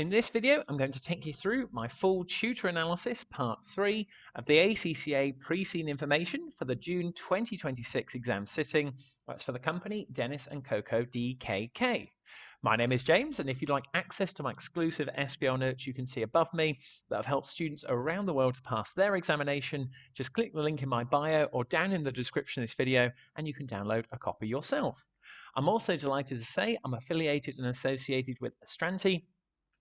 In this video, I'm going to take you through my full tutor analysis, part 3 of the ACCA pre-seen information for the June 2026 exam sitting. That's for the company Denis and Koko DKK. My name is James, and if you'd like access to my exclusive SBL notes you can see above me that have helped students around the world to pass their examination, just click the link in my bio or down in the description of this video and you can download a copy yourself. I'm also delighted to say I'm affiliated and associated with Astranti,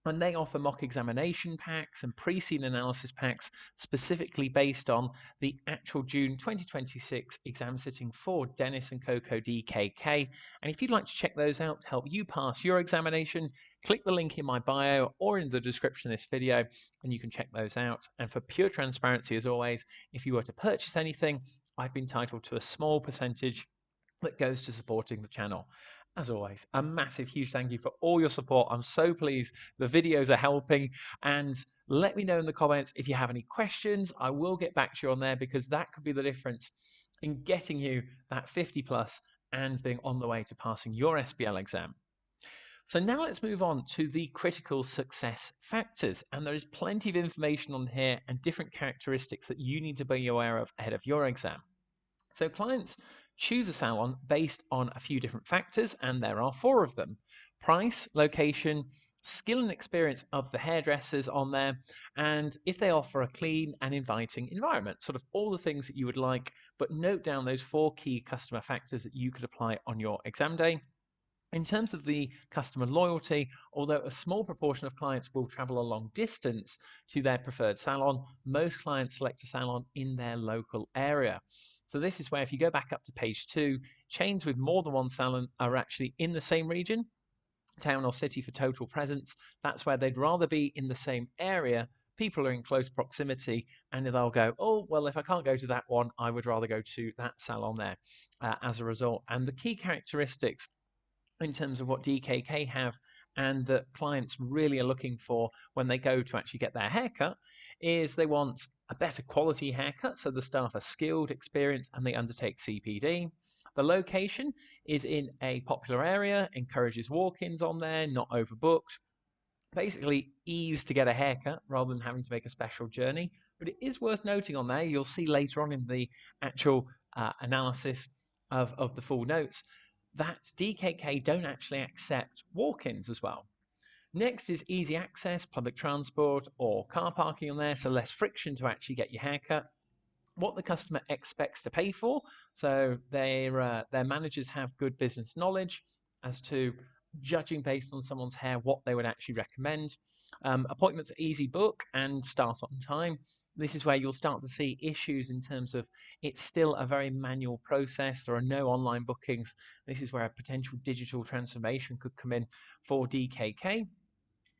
and they offer mock examination packs and pre-seen analysis packs specifically based on the actual June 2026 exam sitting for Denis and Koko DKK. And if you'd like to check those out to help you pass your examination, click the link in my bio or in the description of this video and you can check those out. And for pure transparency, as always, if you were to purchase anything, I've been entitled to a small percentage that goes to supporting the channel. As always, a massive, huge thank you for all your support. I'm so pleased the videos are helping, and let me know in the comments if you have any questions. I will get back to you on there because that could be the difference in getting you that 50 plus and being on the way to passing your SBL exam. So now let's move on to the critical success factors, and there is plenty of information on here and different characteristics that you need to be aware of ahead of your exam. So clients choose a salon based on a few different factors, and there are 4 of them: price, location, skill and experience of the hairdressers on there, and if they offer a clean and inviting environment. Sort of all the things that you would like, but note down those 4 key customer factors that you could apply on your exam day. In terms of the customer loyalty, although a small proportion of clients will travel a long distance to their preferred salon, most clients select a salon in their local area. So this is where, if you go back up to page 2, chains with more than one salon are actually in the same region, town or city for total presence. That's where they'd rather be in the same area. People are in close proximity and they'll go, oh, well, if I can't go to that one, I would rather go to that salon there as a result. And the key characteristics in terms of what DKK have and that clients really are looking for when they go to actually get their haircut is they want a better quality haircut, so the staff are skilled, experienced, and they undertake CPD. The location is in a popular area, encourages walk-ins on there, not overbooked. Basically, ease to get a haircut rather than having to make a special journey. But it is worth noting on there, you'll see later on in the actual analysis of the full notes, that DKK don't actually accept walk-ins as well. Next is easy access, public transport or car parking on there, so less friction to actually get your haircut. What the customer expects to pay for, so their managers have good business knowledge as to judging based on someone's hair what they would actually recommend. Appointments are easy book and start on time. This is where you'll start to see issues in terms of it's still a very manual process. There are no online bookings. This is where a potential digital transformation could come in for DKK.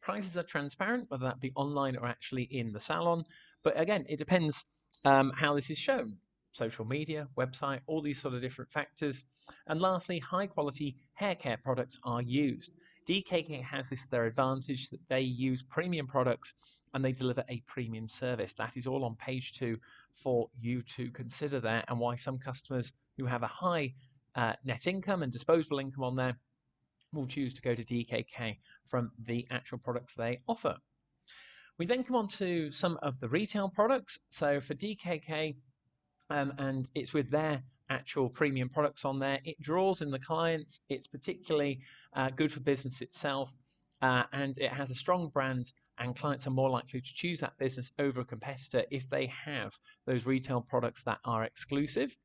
Prices are transparent, whether that be online or actually in the salon. But again, it depends how this is shown. Social media, website, all these sort of different factors. And lastly, high quality hair care products are used. DKK has this their advantage that they use premium products and they deliver a premium service. That is all on page 2 for you to consider there, and why some customers who have a high net income and disposable income on there will choose to go to DKK from the actual products they offer. We then come on to some of the retail products. So for DKK, and it's with their actual premium products on there, it draws in the clients. It's particularly good for business itself, and it has a strong brand, and clients are more likely to choose that business over a competitor if they have those retail products that are exclusive.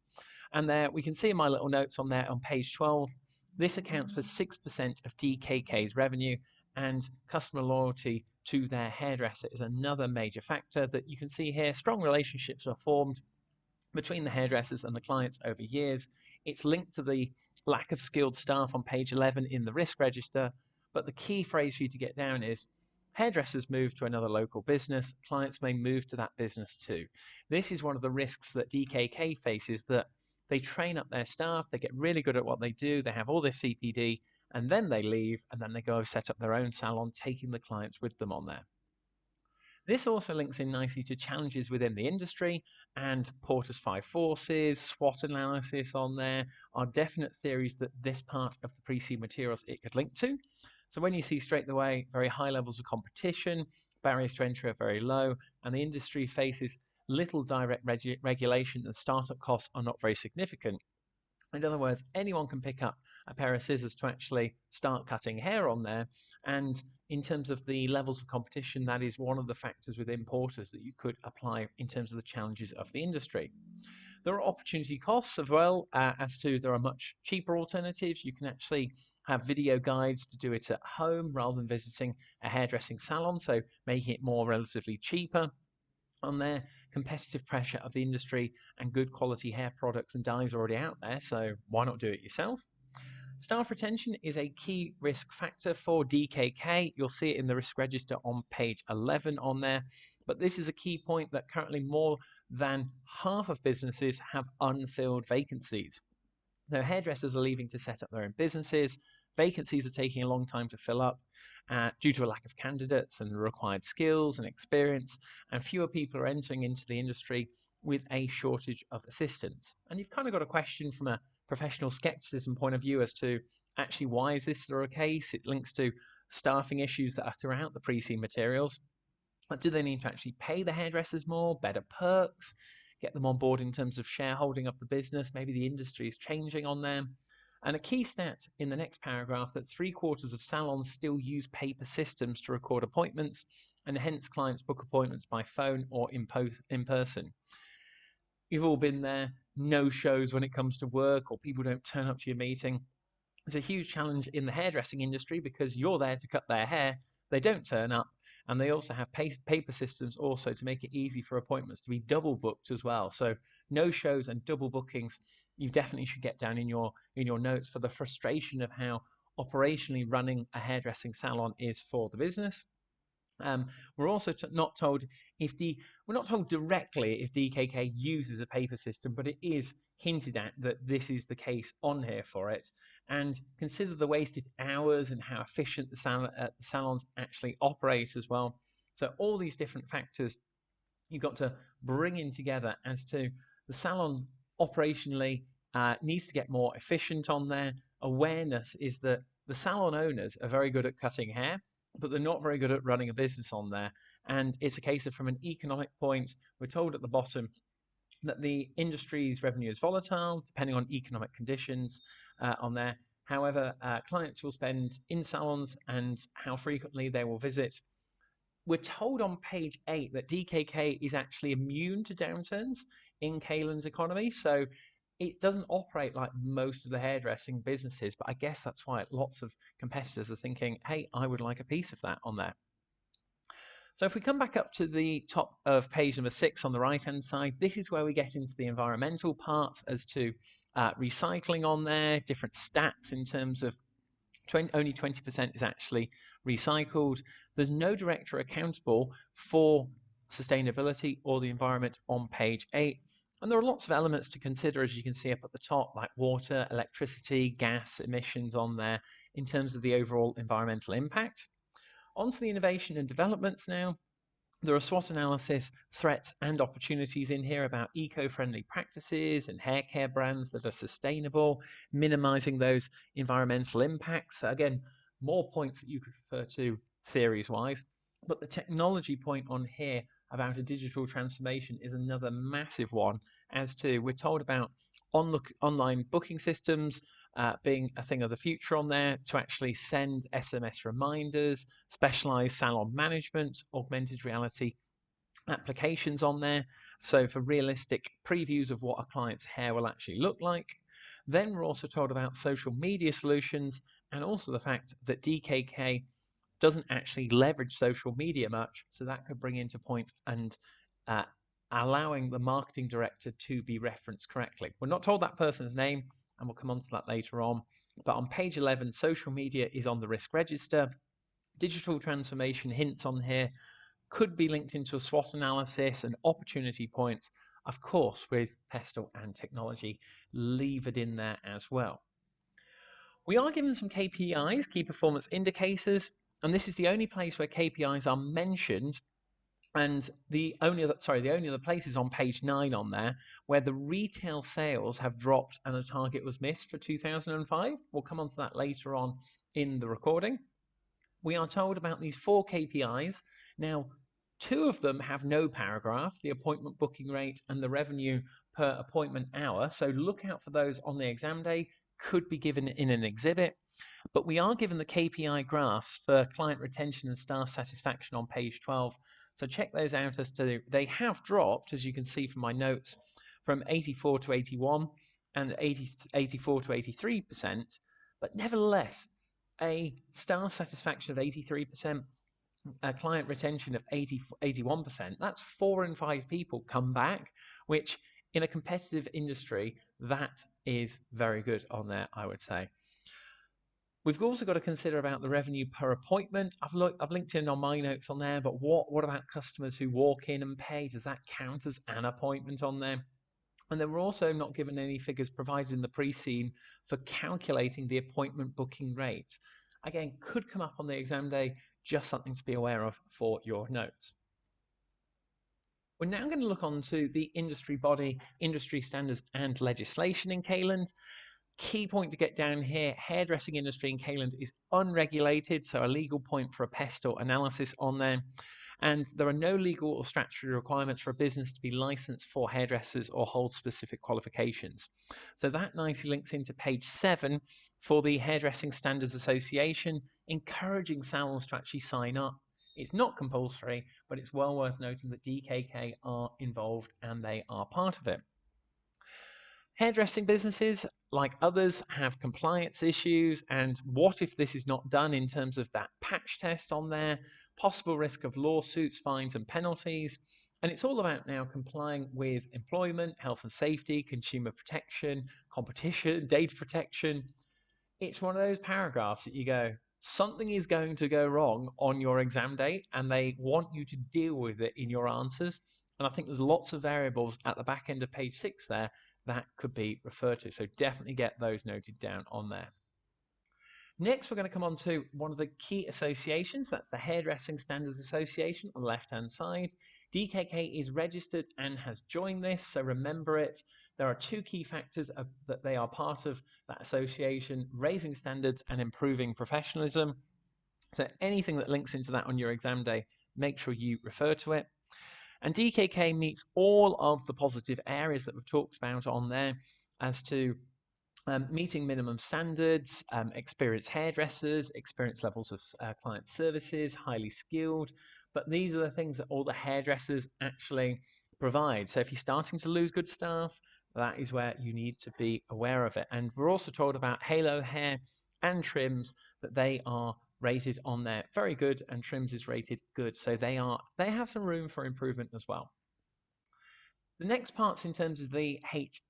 And there we can see in my little notes on there on page 12, this accounts for 6% of DKK's revenue, and customer loyalty to their hairdresser is another major factor that you can see here. Strong relationships are formed between the hairdressers and the clients over years. It's linked to the lack of skilled staff on page 11 in the risk register, but the key phrase for you to get down is hairdressers move to another local business, clients may move to that business too. This is one of the risks that DKK faces, that they train up their staff, they get really good at what they do, they have all their CPD, and then they leave, and then they go set up their own salon, taking the clients with them on there. This also links in nicely to challenges within the industry, and Porter's 5 forces, SWOT analysis on there are definite theories that this part of the pre-seen materials it could link to. So when you see straight away very high levels of competition, barriers to entry are very low, and the industry faces little direct regulation and startup costs are not very significant. In other words, anyone can pick up a pair of scissors to actually start cutting hair on there. And in terms of the levels of competition, that is one of the factors with importers that you could apply in terms of the challenges of the industry. There are opportunity costs as well, as to there are much cheaper alternatives. You can actually have video guides to do it at home rather than visiting a hairdressing salon, so making it more relatively cheaper. On there, competitive pressure of the industry and good quality hair products and dyes already out there, so why not do it yourself? Staff retention is a key risk factor for DKK. You'll see it in the risk register on page 11 on there. But this is a key point that currently more than half of businesses have unfilled vacancies. So hairdressers are leaving to set up their own businesses. Vacancies are taking a long time to fill up due to a lack of candidates and required skills and experience, and fewer people are entering into the industry with a shortage of assistants. And you've kind of got a question from a professional skepticism point of view as to actually why is this the case? It links to staffing issues that are throughout the pre-seen materials. But do they need to actually pay the hairdressers more, better perks, get them on board in terms of shareholding of the business? Maybe the industry is changing on them. And a key stat in the next paragraph that 3/4 of salons still use paper systems to record appointments, and hence clients book appointments by phone or in person. You've all been there, no shows when it comes to work, or people don't turn up to your meeting. It's a huge challenge in the hairdressing industry because you're there to cut their hair, they don't turn up, and they also have paper systems also to make it easy for appointments to be double booked as well. So no shows and double bookings, you definitely should get down in your notes for the frustration of how operationally running a hairdressing salon is for the business. We're also not told we're not told directly if DKK uses a paper system, but it is hinted at that this is the case on here for it. And consider the wasted hours and how efficient the salons actually operate as well. So all these different factors you've got to bring in together as to the salon operationally needs to get more efficient on there. Awareness is that the salon owners are very good at cutting hair, but they're not very good at running a business on there. And it's a case of, from an economic point, we're told at the bottom that the industry's revenue is volatile depending on economic conditions on there. However, clients will spend in salons and how frequently they will visit. We're told on page 8 that DKK is actually immune to downturns in Kaelin's economy. So it doesn't operate like most of the hairdressing businesses, but I guess that's why lots of competitors are thinking, hey, I would like a piece of that on there. So if we come back up to the top of page number 6 on the right-hand side, this is where we get into the environmental parts as to recycling on there, different stats in terms of only 20% is actually recycled. There's no director accountable for sustainability or the environment on page 8. And there are lots of elements to consider, as you can see up at the top, like water, electricity, gas emissions on there in terms of the overall environmental impact. On to the innovation and developments now. There are SWOT analysis, threats and opportunities in here about eco-friendly practices and hair care brands that are sustainable, minimizing those environmental impacts. Again, more points that you could refer to theories-wise. But the technology point on here about a digital transformation is another massive one, as to we're told about online booking systems being a thing of the future on there, to actually send SMS reminders, specialized salon management, augmented reality applications on there, so for realistic previews of what a client's hair will actually look like. Then we're also told about social media solutions, and also the fact that DKK doesn't actually leverage social media much, so that could bring into points and allowing the marketing director to be referenced correctly. We're not told that person's name, and we'll come on to that later on. But on page 11, social media is on the risk register. Digital transformation hints on here could be linked into a SWOT analysis and opportunity points, of course, with pestle and technology levered in there as well. We are given some KPIs, key performance indicators, and this is the only place where KPIs are mentioned. And the only other place is on page 9 on there, where the retail sales have dropped and a target was missed for 2005. We'll come on to that later on in the recording. we are told about these 4 KPIs. Now, 2 of them have no paragraph, the appointment booking rate and the revenue per appointment hour. So look out for those on the exam day, could be given in an exhibit. But we are given the KPI graphs for client retention and staff satisfaction on page 12. So check those out as to they have dropped, as you can see from my notes, from 84 to 81 and 84 to 83%. But nevertheless, a staff satisfaction of 83%, a client retention of 81%, that's 4 in 5 people come back, which in a competitive industry, that is very good on there, I would say. We've also got to consider about the revenue per appointment. I've linked in on my notes on there, but what about customers who walk in and pay? Does that count as an appointment on there? And then we're also not given any figures provided in the pre-scene for calculating the appointment booking rate. Again, could come up on the exam day, just something to be aware of for your notes. We're now going to look on to the industry body, industry standards and legislation in Cayland. Key point to get down here, hairdressing industry in Cayland is unregulated, so a legal point for a pestle analysis on there. And there are no legal or statutory requirements for a business to be licensed for hairdressers or hold specific qualifications. So that nicely links into page 7 for the Hairdressing Standards Association, encouraging salons to actually sign up. It's not compulsory, but it's well worth noting that DKK are involved and they are part of it. Hairdressing businesses, like others, have compliance issues, and what if this is not done in terms of that patch test on there, possible risk of lawsuits, fines and penalties. And it's all about now complying with employment, health and safety, consumer protection, competition, data protection. It's one of those paragraphs that you go, something is going to go wrong on your exam date, and they want you to deal with it in your answers. And I think there's lots of variables at the back end of page 6 there that could be referred to. So definitely get those noted down on there. Next, we're going to come on to one of the key associations. That's the Hairdressing Standards Association on the left-hand side. DKK is registered and has joined this, so remember it. There are 2 key factors that they are part of that association: raising standards and improving professionalism. So anything that links into that on your exam day, make sure you refer to it. And DKK meets all of the positive areas that we've talked about on there as to meeting minimum standards, experienced hairdressers, experience levels of client services, highly skilled. But these are the things that all the hairdressers actually provide. So if you're starting to lose good staff, that is where you need to be aware of it. And we're also told about halo hair and trims, that they are rated on there very good, and trims is rated good. So they have some room for improvement as well. The next parts in terms of the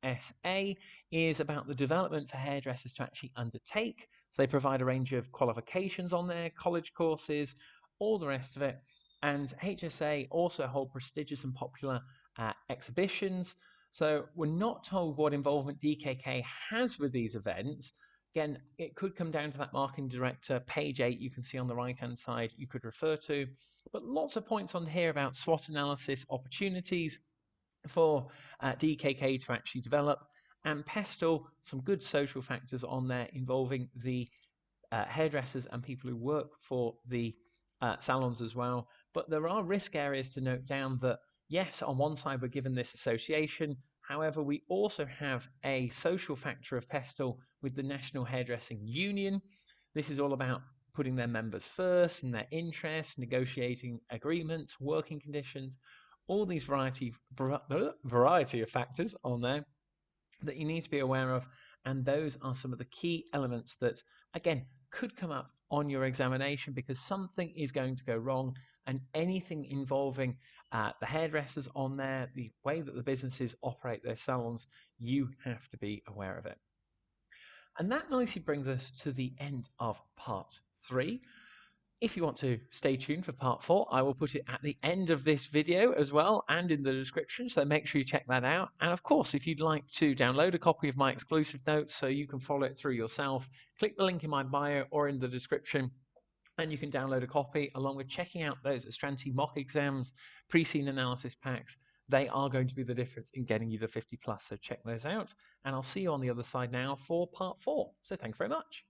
HSA is about the development for hairdressers to actually undertake. So they provide a range of qualifications on there, college courses, all the rest of it. And HSA also hold prestigious and popular exhibitions. So we're not told what involvement DKK has with these events. Again, it could come down to that marketing director, page 8, you can see on the right-hand side, you could refer to. But lots of points on here about SWOT analysis opportunities for DKK to actually develop, and pestle, some good social factors on there involving the hairdressers and people who work for the salons as well. But there are risk areas to note down that, yes, on one side we're given this association, however, we also have a social factor of pestle with the National Hairdressing Union. This is all about putting their members first and their interests, negotiating agreements, working conditions, all these variety of factors on there that you need to be aware of. And those are some of the key elements that, again, could come up on your examination, because something is going to go wrong, and anything involving the hairdressers on there, the way that the businesses operate their salons, you have to be aware of it. And that nicely brings us to the end of part 3. If you want to stay tuned for part 4, I will put it at the end of this video as well, and in the description, so make sure you check that out. And of course, if you'd like to download a copy of my exclusive notes so you can follow it through yourself, click the link in my bio or in the description, and you can download a copy along with checking out those Astranti mock exams, pre-scene analysis packs. They are going to be the difference in getting you the 50+, so check those out. And I'll see you on the other side now for part 4. So thank you very much.